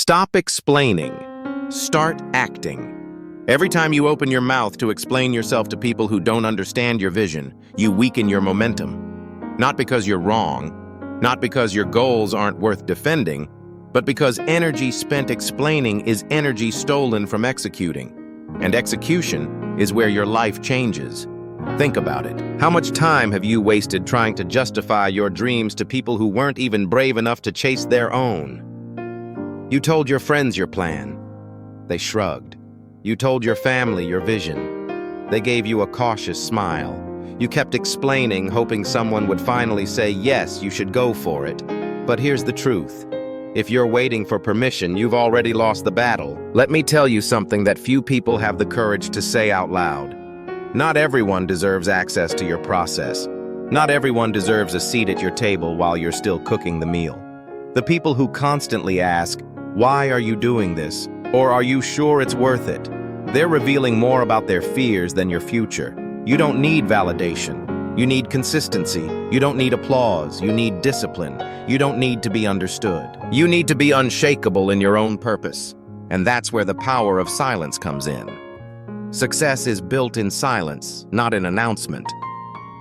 Stop explaining. Start acting. Every time you open your mouth to explain yourself to people who don't understand your vision, you weaken your momentum. Not because you're wrong, not because your goals aren't worth defending, but because energy spent explaining is energy stolen from executing. And execution is where your life changes. Think about it. How much time have you wasted trying to justify your dreams to people who weren't even brave enough to chase their own? You told your friends your plan. They shrugged. You told your family your vision. They gave you a cautious smile. You kept explaining, hoping someone would finally say, yes, you should go for it. But here's the truth. If you're waiting for permission, you've already lost the battle. Let me tell you something that few people have the courage to say out loud. Not everyone deserves access to your process. Not everyone deserves a seat at your table while you're still cooking the meal. The people who constantly ask, why are you doing this? Or are you sure it's worth it? They're revealing more about their fears than your future. You don't need validation. You need consistency. You don't need applause. You need discipline. You don't need to be understood. You need to be unshakable in your own purpose. And that's where the power of silence comes in. Success is built in silence, not in announcement.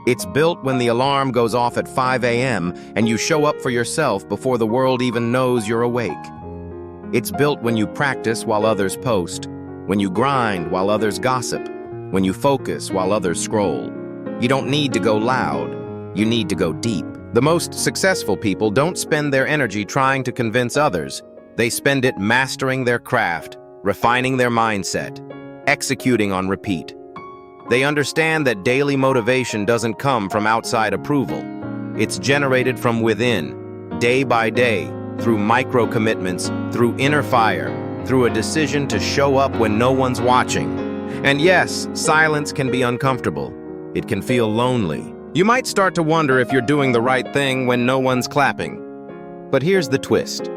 It's built when the alarm goes off at 5 a.m. and you show up for yourself before the world even knows you're awake. It's built when you practice while others post, when you grind while others gossip, when you focus while others scroll. You don't need to go loud, you need to go deep. The most successful people don't spend their energy trying to convince others. They spend it mastering their craft, refining their mindset, executing on repeat. They understand that daily motivation doesn't come from outside approval. It's generated from within, day by day, through micro-commitments, through inner fire, through a decision to show up when no one's watching. And yes, silence can be uncomfortable. It can feel lonely. You might start to wonder if you're doing the right thing when no one's clapping. But here's the twist.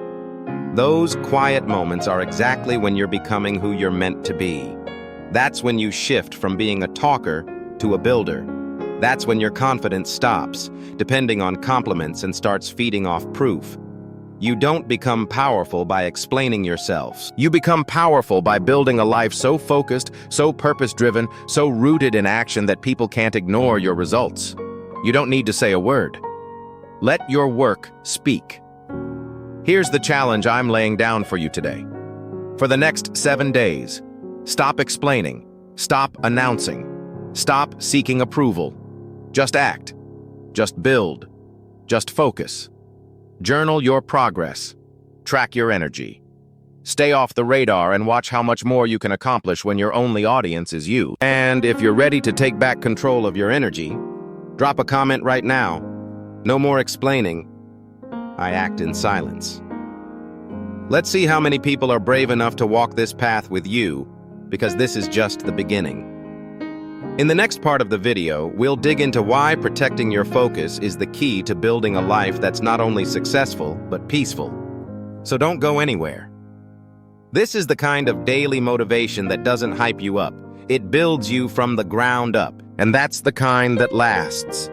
Those quiet moments are exactly when you're becoming who you're meant to be. That's when you shift from being a talker to a builder. That's when your confidence stops, depending on compliments, and starts feeding off proof. You don't become powerful by explaining yourselves. You become powerful by building a life so focused, so purpose-driven, so rooted in action that people can't ignore your results. You don't need to say a word. Let your work speak. Here's the challenge I'm laying down for you today. For the next 7 days, stop explaining, stop announcing, stop seeking approval. Just act, just build, just focus. Journal your progress. Track your energy. Stay off the radar and watch how much more you can accomplish when your only audience is you. And if you're ready to take back control of your energy, drop a comment right now. No more explaining. I act in silence. Let's see how many people are brave enough to walk this path with you, because this is just the beginning. In the next part of the video, we'll dig into why protecting your focus is the key to building a life that's not only successful, but peaceful. So don't go anywhere. This is the kind of daily motivation that doesn't hype you up. It builds you from the ground up, and that's the kind that lasts.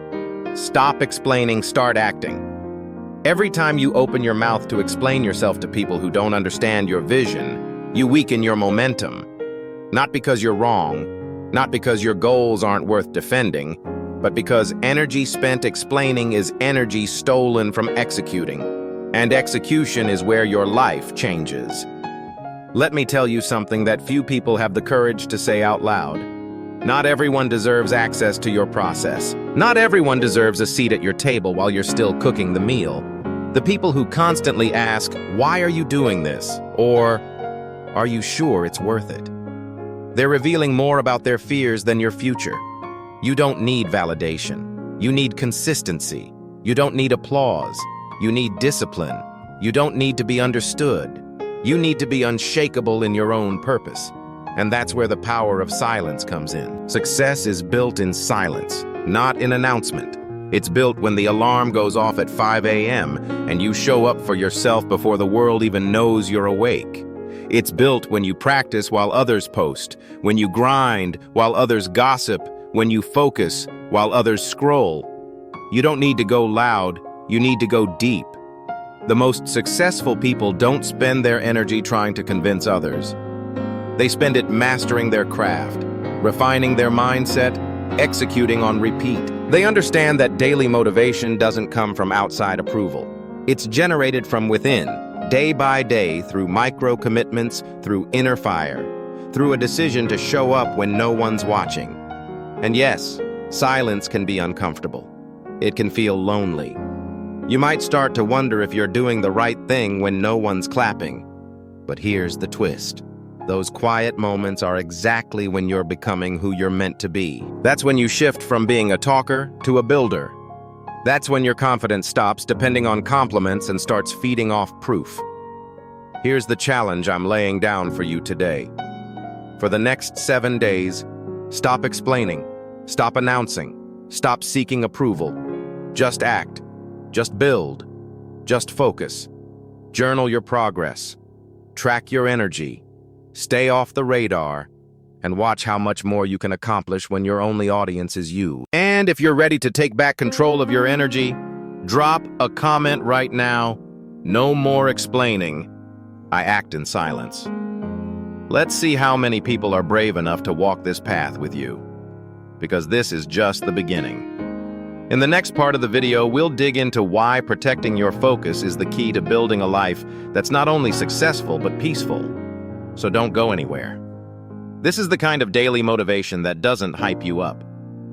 Stop explaining, start acting. Every time you open your mouth to explain yourself to people who don't understand your vision, you weaken your momentum. Not because you're wrong, not because your goals aren't worth defending, but because energy spent explaining is energy stolen from executing. And execution is where your life changes. Let me tell you something that few people have the courage to say out loud. Not everyone deserves access to your process. Not everyone deserves a seat at your table while you're still cooking the meal. The people who constantly ask, why are you doing this? Or, are you sure it's worth it? They're revealing more about their fears than your future. You don't need validation. You need consistency. You don't need applause. You need discipline. You don't need to be understood. You need to be unshakable in your own purpose. And that's where the power of silence comes in. Success is built in silence, not in announcement. It's built when the alarm goes off at 5 a.m. and you show up for yourself before the world even knows you're awake. It's built when you practice while others post, when you grind while others gossip, when you focus while others scroll. You don't need to go loud, you need to go deep. The most successful people don't spend their energy trying to convince others. They spend it mastering their craft, refining their mindset, executing on repeat. They understand that daily motivation doesn't come from outside approval. It's generated from within, day by day, through micro-commitments, through inner fire, through a decision to show up when no one's watching. And yes, silence can be uncomfortable. It can feel lonely. You might start to wonder if you're doing the right thing when no one's clapping. But here's the twist. Those quiet moments are exactly when you're becoming who you're meant to be. That's when you shift from being a talker to a builder. That's when your confidence stops depending on compliments and starts feeding off proof. Here's the challenge I'm laying down for you today. For the next 7 days, stop explaining, stop announcing, stop seeking approval. Just act, just build, just focus. Journal your progress, track your energy, stay off the radar, and watch how much more you can accomplish when your only audience is you. And if you're ready to take back control of your energy, drop a comment right now. No more explaining. I act in silence. Let's see how many people are brave enough to walk this path with you, because this is just the beginning. In the next part of the video, we'll dig into why protecting your focus is the key to building a life that's not only successful but peaceful. So don't go anywhere. This is the kind of daily motivation that doesn't hype you up.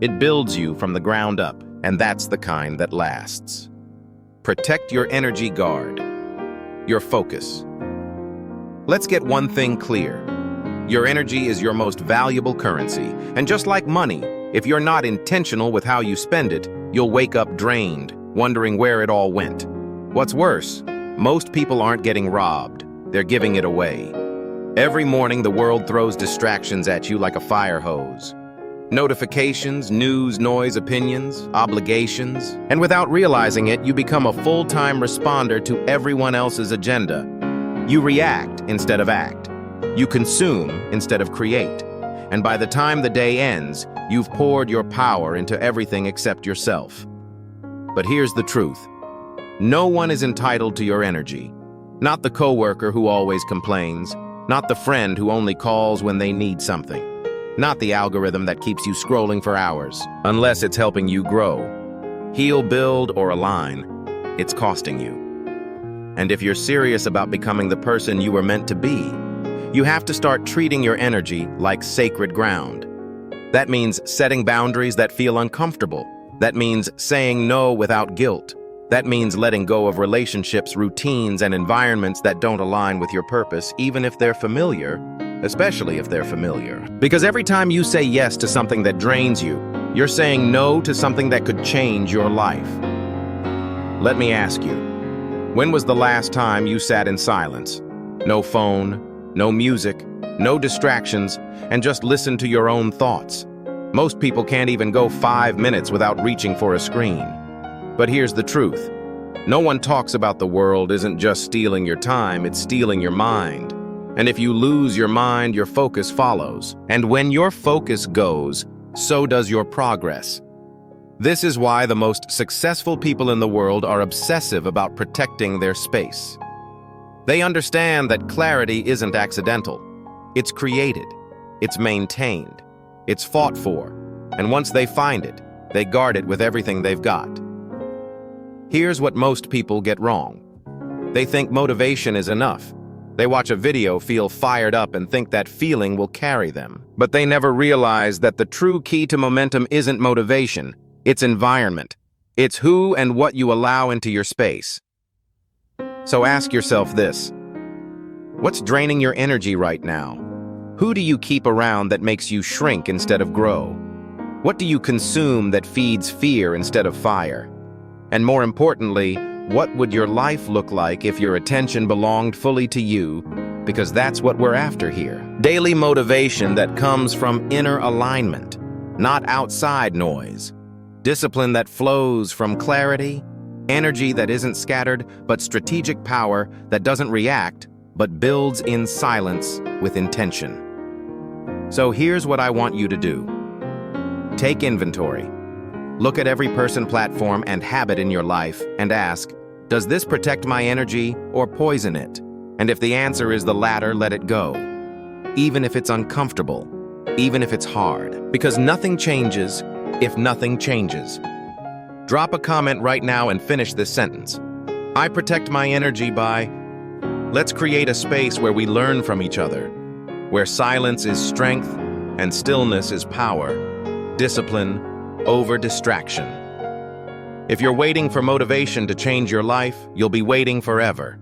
It builds you from the ground up, and that's the kind that lasts. Protect your energy guard, your focus. Let's get one thing clear. Your energy is your most valuable currency, and just like money, if you're not intentional with how you spend it, you'll wake up drained, wondering where it all went. What's worse, most people aren't getting robbed, they're giving it away. Every morning, the world throws distractions at you like a fire hose. Notifications, news, noise, opinions, obligations, and without realizing it, you become a full-time responder to everyone else's agenda. You react instead of act. You consume instead of create. And by the time the day ends, you've poured your power into everything except yourself. But here's the truth. No one is entitled to your energy. Not the coworker who always complains. Not the friend who only calls when they need something. Not the algorithm that keeps you scrolling for hours, unless it's helping you grow. Heal, build, or align, it's costing you. And if you're serious about becoming the person you were meant to be, you have to start treating your energy like sacred ground. That means setting boundaries that feel uncomfortable. That means saying no without guilt. That means letting go of relationships, routines, and environments that don't align with your purpose, even if they're familiar, especially if they're familiar. Because every time you say yes to something that drains you, you're saying no to something that could change your life. Let me ask you, when was the last time you sat in silence? No phone, no music, no distractions, and just listened to your own thoughts. Most people can't even go 5 minutes without reaching for a screen. But here's the truth. No one talks about the world isn't just stealing your time, it's stealing your mind. And if you lose your mind, your focus follows. And when your focus goes, so does your progress. This is why the most successful people in the world are obsessive about protecting their space. They understand that clarity isn't accidental. It's created, it's maintained, it's fought for, and once they find it, they guard it with everything they've got. Here's what most people get wrong. They think motivation is enough. They watch a video, feel fired up, and think that feeling will carry them. But they never realize that the true key to momentum isn't motivation, it's environment. It's who and what you allow into your space. So ask yourself this. What's draining your energy right now? Who do you keep around that makes you shrink instead of grow? What do you consume that feeds fear instead of fire? And more importantly, what would your life look like if your attention belonged fully to you? Because that's what we're after here. Daily motivation that comes from inner alignment, not outside noise. Discipline that flows from clarity, energy that isn't scattered, but strategic power that doesn't react, but builds in silence with intention. So here's what I want you to do. Take inventory. Look at every person, platform, and habit in your life and ask, Does this protect my energy or poison it? And if the answer is the latter, let it go. Even if it's uncomfortable, even if it's hard, because nothing changes if nothing changes. Drop a comment right now and finish this sentence. I protect my energy by... Let's create a space where we learn from each other, where silence is strength and stillness is power, discipline over distraction. If you're waiting for motivation to change your life, you'll be waiting forever.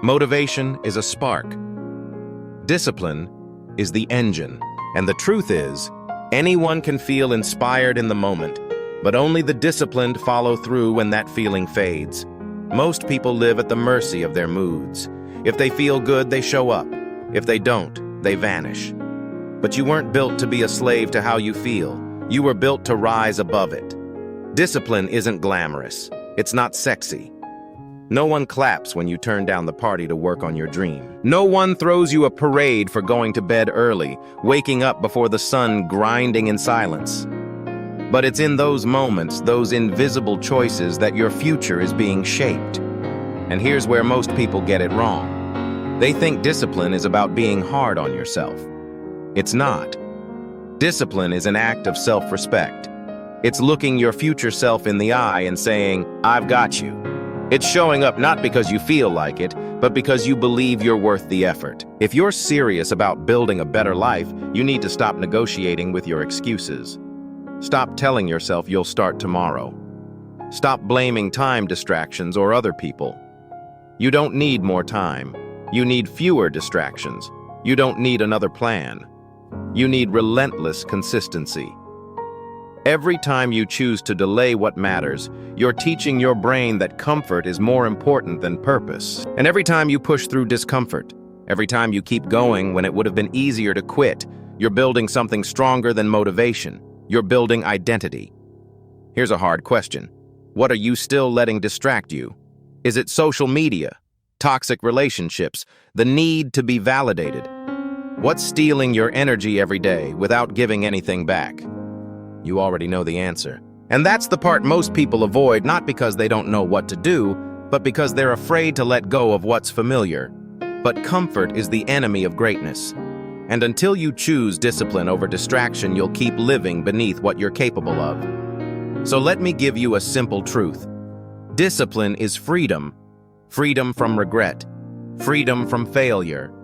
Motivation is a spark. Discipline is the engine. And the truth is, anyone can feel inspired in the moment, but only the disciplined follow through when that feeling fades. Most people live at the mercy of their moods. If they feel good, they show up. If they don't, they vanish. But you weren't built to be a slave to how you feel. You were built to rise above it. Discipline isn't glamorous. It's not sexy. No one claps when you turn down the party to work on your dream. No one throws you a parade for going to bed early, waking up before the sun, grinding in silence. But it's in those moments, those invisible choices, that your future is being shaped. And here's where most people get it wrong. They think discipline is about being hard on yourself. It's not. Discipline is an act of self-respect. It's looking your future self in the eye and saying, I've got you. It's showing up not because you feel like it, but because you believe you're worth the effort. If you're serious about building a better life, you need to stop negotiating with your excuses. Stop telling yourself you'll start tomorrow. Stop blaming time distractions or other people. You don't need more time. You need fewer distractions. You don't need another plan. You need relentless consistency. Every time you choose to delay what matters, you're teaching your brain that comfort is more important than purpose. And every time you push through discomfort, every time you keep going when it would have been easier to quit, you're building something stronger than motivation. You're building identity. Here's a hard question. What are you still letting distract you? Is it social media, toxic relationships, the need to be validated? What's stealing your energy every day without giving anything back? You already know the answer. And that's the part most people avoid, not because they don't know what to do, but because they're afraid to let go of what's familiar. But comfort is the enemy of greatness. And until you choose discipline over distraction, you'll keep living beneath what you're capable of. So let me give you a simple truth. Discipline is freedom. Freedom from regret. Freedom from failure.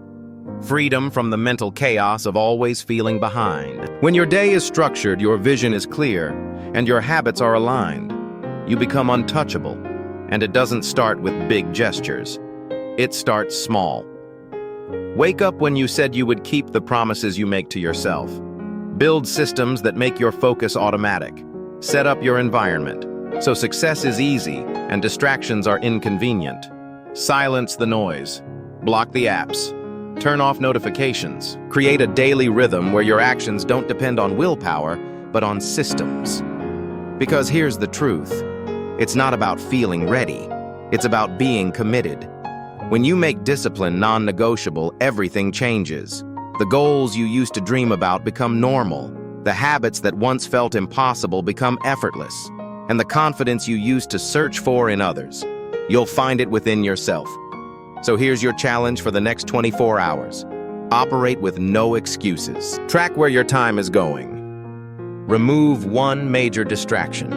Freedom from the mental chaos of always feeling behind. When your day is structured, your vision is clear, and your habits are aligned. You become untouchable, and it doesn't start with big gestures. It starts small. Wake up when you said you would keep the promises you make to yourself. Build systems that make your focus automatic. Set up your environment, so success is easy and distractions are inconvenient. Silence the noise. Block the apps. Turn off notifications. Create a daily rhythm where your actions don't depend on willpower, but on systems. Because here's the truth. It's not about feeling ready. It's about being committed. When you make discipline non-negotiable, everything changes. The goals you used to dream about become normal. The habits that once felt impossible become effortless. And the confidence you used to search for in others, you'll find it within yourself. So here's your challenge for the next 24 hours. Operate with no excuses. Track where your time is going. Remove one major distraction.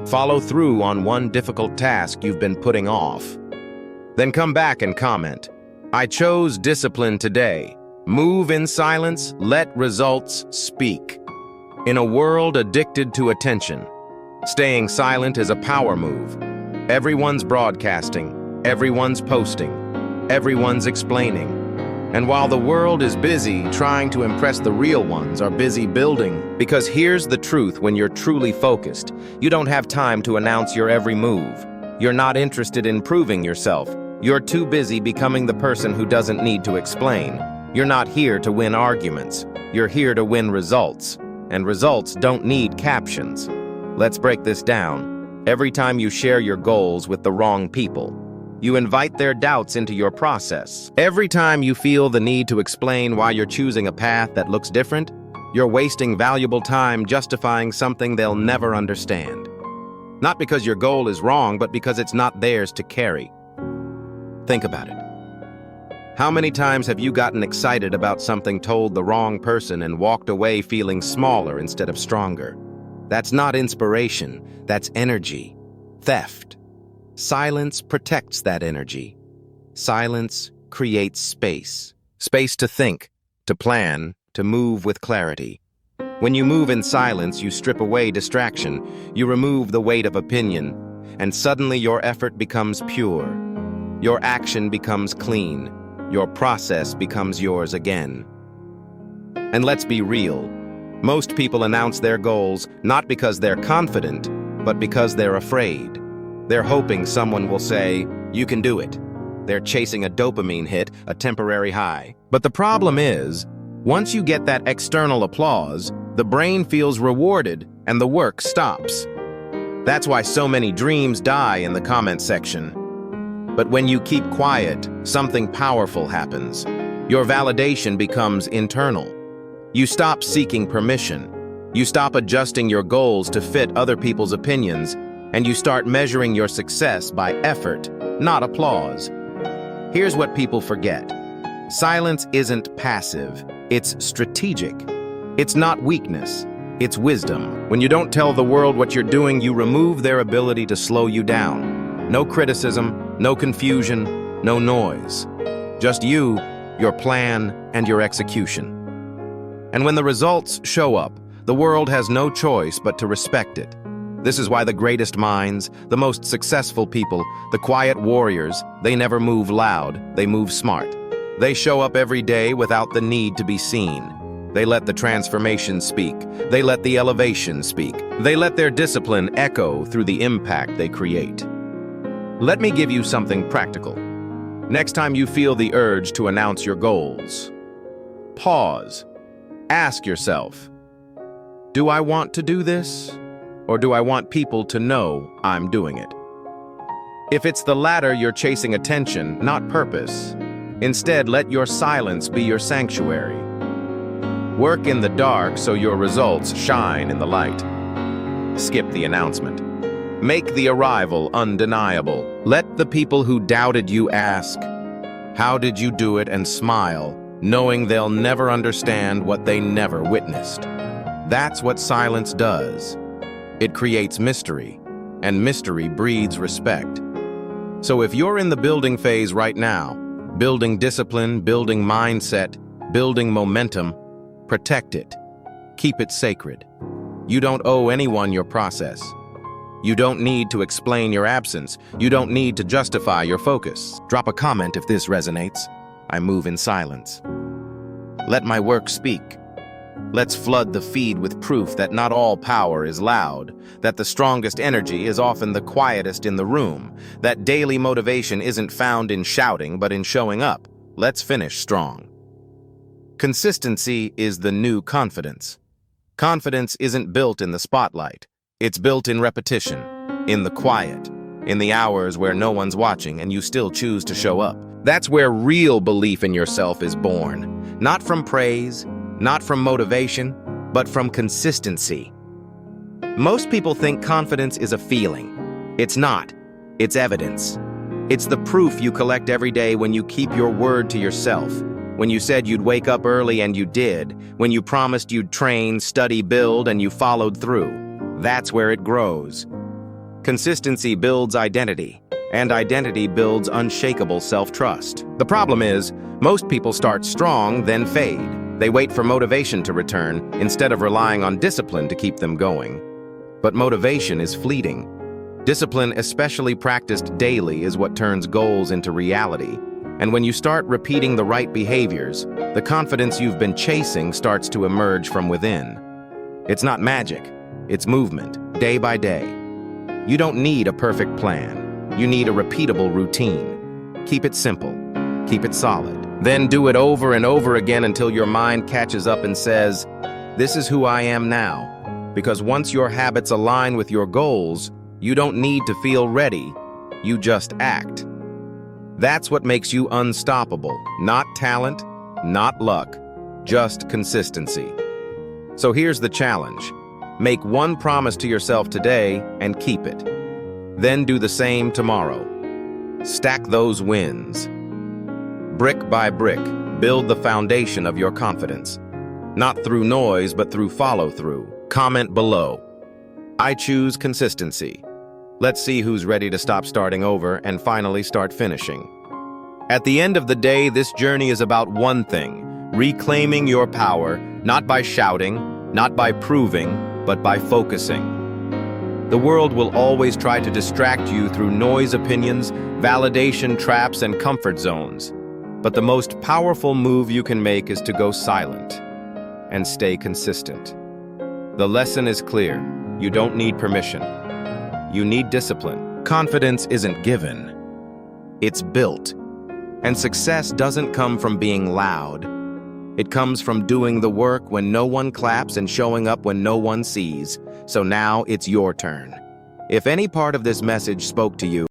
Follow through on one difficult task you've been putting off. Then come back and comment, I chose discipline today. Move in silence, let results speak. In a world addicted to attention, staying silent is a power move. Everyone's broadcasting, everyone's posting, everyone's explaining. And while the world is busy trying to impress, the real ones are busy building. Because here's the truth, when you're truly focused, you don't have time to announce your every move. You're not interested in proving yourself. You're too busy becoming the person who doesn't need to explain. You're not here to win arguments. You're here to win results. And results don't need captions. Let's break this down. Every time you share your goals with the wrong people, you invite their doubts into your process. Every time you feel the need to explain why you're choosing a path that looks different, you're wasting valuable time justifying something they'll never understand. Not because your goal is wrong, but because it's not theirs to carry. Think about it. How many times have you gotten excited about something, told the wrong person, and walked away feeling smaller instead of stronger? That's not inspiration, that's energy. Theft. Silence protects that energy. Silence creates space. Space to think, to plan, to move with clarity. When you move in silence, you strip away distraction, you remove the weight of opinion, and suddenly your effort becomes pure. Your action becomes clean. Your process becomes yours again. And let's be real. Most people announce their goals not because they're confident, but because they're afraid. They're hoping someone will say, "You can do it." They're chasing a dopamine hit, a temporary high. But the problem is, once you get that external applause, the brain feels rewarded and the work stops. That's why so many dreams die in the comment section. But when you keep quiet, something powerful happens. Your validation becomes internal. You stop seeking permission. You stop adjusting your goals to fit other people's opinions, and you start measuring your success by effort, not applause. Here's what people forget. Silence isn't passive, it's strategic. It's not weakness, it's wisdom. When you don't tell the world what you're doing, you remove their ability to slow you down. No criticism, no confusion, no noise. Just you, your plan, and your execution. And when the results show up, the world has no choice but to respect it. This is why the greatest minds, the most successful people, the quiet warriors, they never move loud, they move smart. They show up every day without the need to be seen. They let the transformation speak. They let the elevation speak. They let their discipline echo through the impact they create. Let me give you something practical. Next time you feel the urge to announce your goals, pause. Ask yourself, do I want to do this? Or do I want people to know I'm doing it? If it's the latter, you're chasing attention, not purpose. Instead, let your silence be your sanctuary. Work in the dark so your results shine in the light. Skip the announcement. Make the arrival undeniable. Let the people who doubted you ask, "How did you do it?" and smile, knowing they'll never understand what they never witnessed. That's what silence does. It creates mystery, and mystery breeds respect. So if you're in the building phase right now, building discipline, building mindset, building momentum, protect it. Keep it sacred. You don't owe anyone your process. You don't need to explain your absence. You don't need to justify your focus. Drop a comment if this resonates. I move in silence. Let my work speak. Let's flood the feed with proof that not all power is loud, that the strongest energy is often the quietest in the room, that daily motivation isn't found in shouting but in showing up. Let's finish strong. Consistency is the new confidence. Confidence isn't built in the spotlight. It's built in repetition, in the quiet, in the hours where no one's watching and you still choose to show up. That's where real belief in yourself is born. Not from praise, not from motivation, but from consistency. Most people think confidence is a feeling. It's not. It's evidence. It's the proof you collect every day when you keep your word to yourself. When you said you'd wake up early and you did. When you promised you'd train, study, build, and you followed through. That's where it grows. Consistency builds identity, and identity builds unshakable self-trust. The problem is, most people start strong, then fade. They wait for motivation to return, instead of relying on discipline to keep them going. But motivation is fleeting. Discipline, especially practiced daily, is what turns goals into reality. And when you start repeating the right behaviors, the confidence you've been chasing starts to emerge from within. It's not magic, it's movement, day by day. You don't need a perfect plan. You need a repeatable routine. Keep it simple. Keep it solid. Then do it over and over again until your mind catches up and says, "This is who I am now." Because once your habits align with your goals, you don't need to feel ready. You just act. That's what makes you unstoppable. Not talent, not luck, just consistency. So here's the challenge. Make one promise to yourself today and keep it. Then do the same tomorrow. Stack those wins. Brick by brick, build the foundation of your confidence. Not through noise, but through follow-through. Comment below. I choose consistency. Let's see who's ready to stop starting over and finally start finishing. At the end of the day, this journey is about one thing: reclaiming your power, not by shouting, not by proving, but by focusing. The world will always try to distract you through noise opinions, validation traps, and comfort zones. But the most powerful move you can make is to go silent and stay consistent. The lesson is clear. You don't need permission. You need discipline. Confidence isn't given. It's built. And success doesn't come from being loud. It comes from doing the work when no one claps and showing up when no one sees. So now it's your turn. If any part of this message spoke to you,